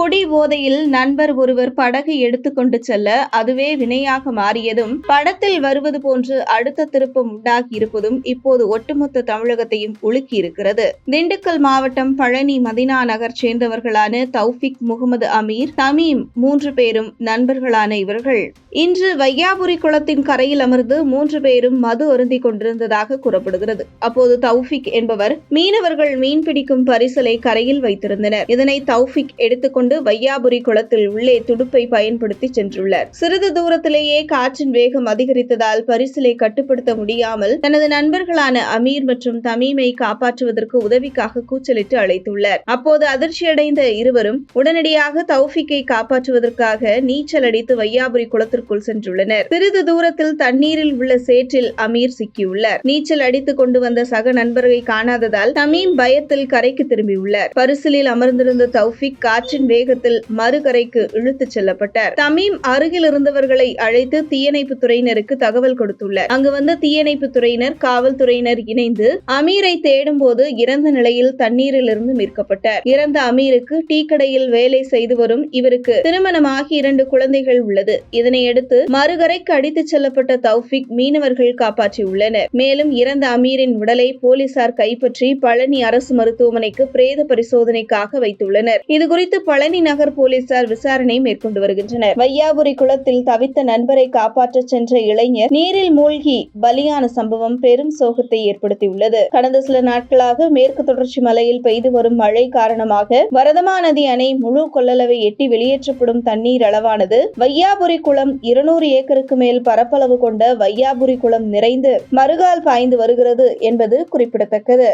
குடி போதையில் நண்பர் ஒருவர் படகு எடுத்துக்கொண்டு செல்ல அதுவே வினையாக மாறியதும் படத்தில் வருவது போன்று அடுத்த திருப்பம் உண்டாகி இருப்பதும் இப்போது ஒட்டுமொத்த தமிழகத்தையும் உலுக்கியிருக்கிறது. திண்டுக்கல் மாவட்டம் பழனி மதினா நகர் சேர்ந்தவர்களான தௌஃபிக், முகமது அமீர், தமீம் 3 பேரும் நண்பர்களான இவர்கள் இன்று வையாபுரி குளத்தின் கரையில் அமர்ந்து 3 பேரும் மது அருந்திக் கொண்டிருந்ததாக கூறப்படுகிறது. அப்போது தௌஃபிக் என்பவர் மீனவர்கள் மீன்பிடிக்கும் பரிசலை கரையில் வைத்திருந்தனர். இதனை தௌஃபிக் எடுத்துக்கொண்டு வையாபுரி குளத்தில் உள்ளே துடுப்பை பயன்படுத்தி சென்றுள்ளார். சிறிது தூரத்திலேயே காற்றின் வேகம் அதிகரித்ததால் பரிசலை கட்டுப்படுத்த முடியாமல் தனது நண்பர்களான அமீர் மற்றும் தமீமை காப்பாற்றுவதற்கு உதவிக்காக கூச்சலிட்டு அழைத்துள்ளார். அப்போது அதிர்ச்சியடைந்த இருவரும் உடனடியாக தௌஃபிக்கை காப்பாற்றுவதற்காக நீச்சல் அடித்து வையாபுரி குளத்திற்குள் சென்றுள்ளனர். சிறிது தூரத்தில் தண்ணீரில் உள்ள சேற்றில் அமீர் சிக்கியுள்ளார். நீச்சல் அடித்துக் கொண்டு வந்த சக நண்பரை காணாததால் தமீம் பயத்தில் கரைக்கு திரும்பியுள்ளார். பரிசலில் அமர்ந்திருந்த தௌஃபிக் காற்றின் வேகத்தில் மறுகரைக்கு இழுத்துச் செல்லப்பட்டார். தமீம் அருகில் இருந்தவர்களை அழைத்து தீயணைப்பு துறையினருக்கு தகவல் கொடுத்துள்ளார். அங்கு வந்த தீயணைப்பு துறையினர், காவல்துறையினர் இணைந்து அமீரை தேடும் போது இறந்த நிலையில் தண்ணீரில் இருந்து மீட்கப்பட்டார். இறந்த அமீருக்கு டீ கடையில் வேலை செய்து வரும் இவருக்கு திருமணமாகி 2 குழந்தைகள் உள்ளது. இதனையடுத்து மறுகரைக்கு அடித்துச் செல்லப்பட்ட தௌஃபிக் மீனவர்கள் காப்பாற்றியுள்ளனர். மேலும் இறந்த அமீரின் உடலை போலீசார் கைப்பற்றி பழனி அரசு மருத்துவமனைக்கு பிரேத பரிசோதனைக்காக வைத்துள்ளனர். இதுகுறித்து பழனி நகர் போலீசார் விசாரணை மேற்கொண்டு வருகின்றனர். வையாபுரி குளத்தில் தவித்த நண்பரை காப்பாற்ற சென்ற இளைஞர் நீரில் மூழ்கி பலியான சம்பவம் பெரும் சோகத்தை ஏற்படுத்தியுள்ளது. கடந்த சில நாட்களாக மேற்கு தொடர்ச்சி மலையில் பெய்து வரும் மழை காரணமாக வரதமா நதி அணை முழு கொள்ளளவை எட்டி வெளியேற்றப்படும் தண்ணீர் அளவானது வையாபுரி குளம் 200 ஏக்கருக்கு மேல் பரப்பளவு கொண்ட வையாபுரி குளம் நிறைந்து மறுகால் பாய்ந்து வருகிறது என்பது குறிப்பிடத்தக்கது.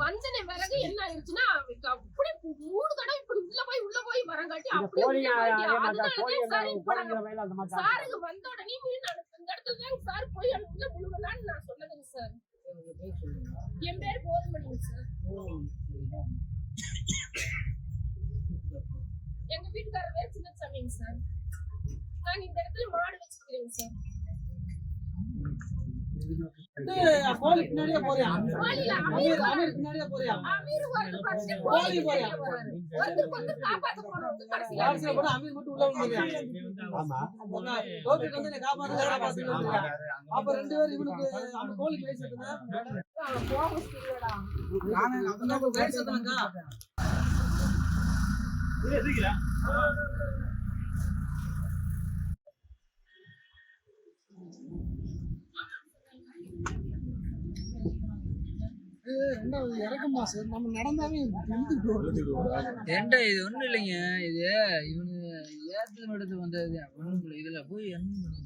வஞ்சனை விறகு என்ன ஆயிடுச்சுன்னா அப்படி 3 தடவை இப்படி உள்ள போய் வரங்காட்டி அப்படியே சாருக்கு வந்த உடனே மீன் அந்த இடத்துல தான் சார் போய் உள்ள முழுவலான்னு நான் சொன்னதுங்க சார். என் பேர் கோதுமணிங்க சார். எங்க வீட்டுக்காரர் பேர் சின்னசாமிங்க சார். நாங்க இந்த இடத்துல மாடு வச்சுக்கிறேங்க சார். பின்னாடியே போறியா? அமீர் பின்னாடியே போறியா? அமீர் வந்து ஃபர்ஸ்ட் போறியா? வந்து காப்பாத்த போறோம். கடைசில போற அமீர் மட்டும் உள்ள வந்துறியா? ஆமா. டோக்கன் வந்து நீ காப்பாத்துறீங்க. அப்ப 2 பேர் இவனுக்கு அந்த கோழி பேசிட்டனா? போகஸ் இல்லடா. நானே அப்பதான் பேசிட்டேன்டா. எதுக்குடா? ஏன்டா இது ஒண்ணும் இல்லைங்க. இது இவனு ஏத்துல எடுத்து வந்தது ஒண்ணுக்குள்ள இதுல போய் என்ன பண்ண